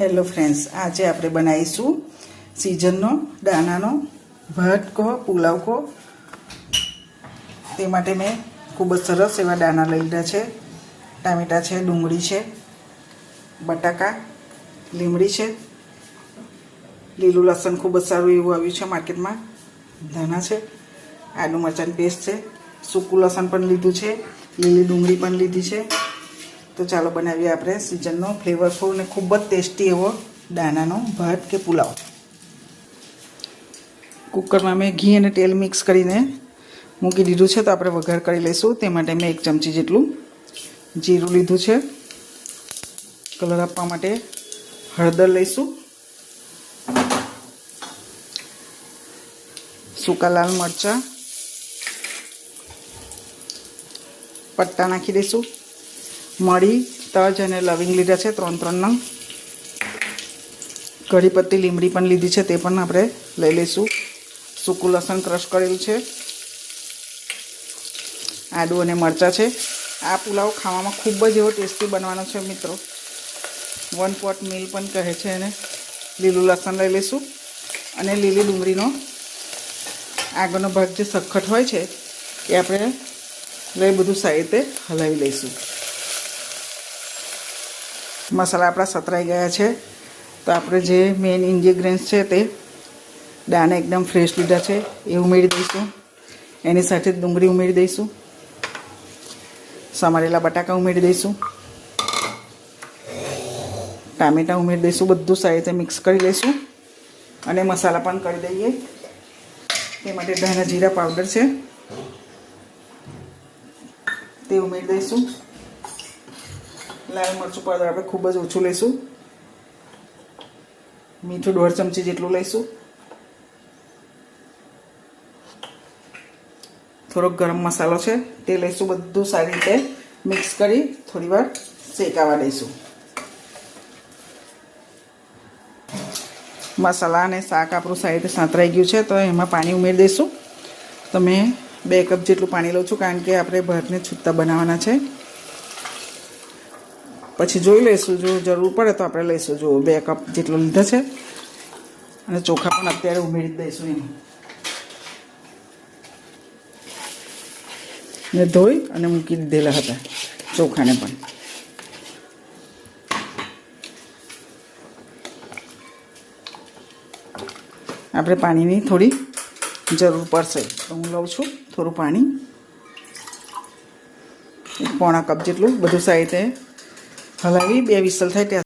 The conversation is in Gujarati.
હેલો ફ્રેન્ડ્સ, આજે આપણે બનાવીશું સિઝનનો દાણાનો ભાત કહો પુલાવ કહો. તે માટે મેં ખૂબ જ સરસ એવા દાણા લઈ લીધા છે. ટામેટાં છે, ડુંગળી છે, બટાકા, લીમડી છે, લીલું લસણ ખૂબ જ સારું એવું આવ્યું છે માર્કેટમાં, ધાણા છે, આદુ મરચાંની પેસ્ટ છે, સૂકું લસણ પણ લીધું છે, લીલી ડુંગળી પણ લીધી છે. તો ચાલો બનાવીએ આપણે સિઝનનો ફ્લેવરફુલ અને ખૂબ જ ટેસ્ટી એવો દાણાનો ભાત કે પુલાવ. કુકરમાં મેં ઘી અને તેલ મિક્સ કરીને મૂકી દીધું છે. તો આપણે વઘાર કરી લઈશું. તે માટે મેં 1 ચમચી જેટલું જીરું લીધું છે. કલર આપવા માટે હળદર લઈશું, સૂકા લાલ મરચાં, પત્તા નાખી દઈશું, મરી, તજ અને લવિંગ લીધા છે 3 નંગ, કઢી પત્તી લીમડી પણ લીધી છે, તે પણ આપણે લઈ લઈશું. સૂકું લસણ ક્રશ કરેલું છે, આદુ અને મરચાં છે. આ પુલાવ ખાવામાં ખૂબ જ એવો ટેસ્ટી બનવાનો છે મિત્રો. 1 પોટ મીલ પણ કહે છે એને. લીલું લસણ લઈ લઈશું અને લીલી ડુંગળીનો આગળનો ભાગ જે સખત હોય છે એ આપણે લઈ બધું સાઈડે હલાવી લઈશું. મસાલા આપણા સતરાઈ ગયા છે. તો આપણે જે મેઇન ઇન્ગ્રેડિયન્ટ્સ છે તે દાણા એકદમ ફ્રેશ લીધા છે એ ઉમેરી દઈશું. એની સાથે ડુંગળી ઉમેરી દઈશું, સમારેલા બટાકા ઉમેરી દઈશું, ટામેટાં ઉમેરી દઈશું. બધું સારી રીતે મિક્સ કરી લઈશું અને મસાલા પણ કરી દઈએ. તે માટે ધાણા જીરા પાવડર છે તે ઉમેરી દઈશું. લાલ મરચું પાવડર આપણે ખૂબ જ ઓછું લઈશું. મીઠું 1.5 ચમચી જેટલું લઈશું. થોડોક ગરમ મસાલો છે તે લઈશું. બધું સારી રીતે મિક્સ કરી થોડી વાર શેકાવા દઈશું. મસાલા અને શાક આપણું સારી રીતે સાંતરાઈ ગયું છે. તો એમાં પાણી ઉમેરી દઈશું. તો મેં 2 કપ જેટલું પાણી લઉં છું, કારણ કે આપણે ભાતને છૂટા બનાવવાના છે. પછી જોઈ લઈશું, જો જરૂર પડે તો આપણે લઈશું. જો 2 કપ જેટલું લીધા છે અને ચોખા પણ અત્યારે ઉમેરી દઈશું એમાં. ને ધોઈ અને મૂકી દીધેલા હતા ચોખાને પણ. આપણે પાણીની થોડી જરૂર પડશે તો હું લઉં છું થોડું પાણી, 1 પોણા કપ જેટલું. બધું સારી રીતે હલાવી 2 વિસલ થાય ત્યાં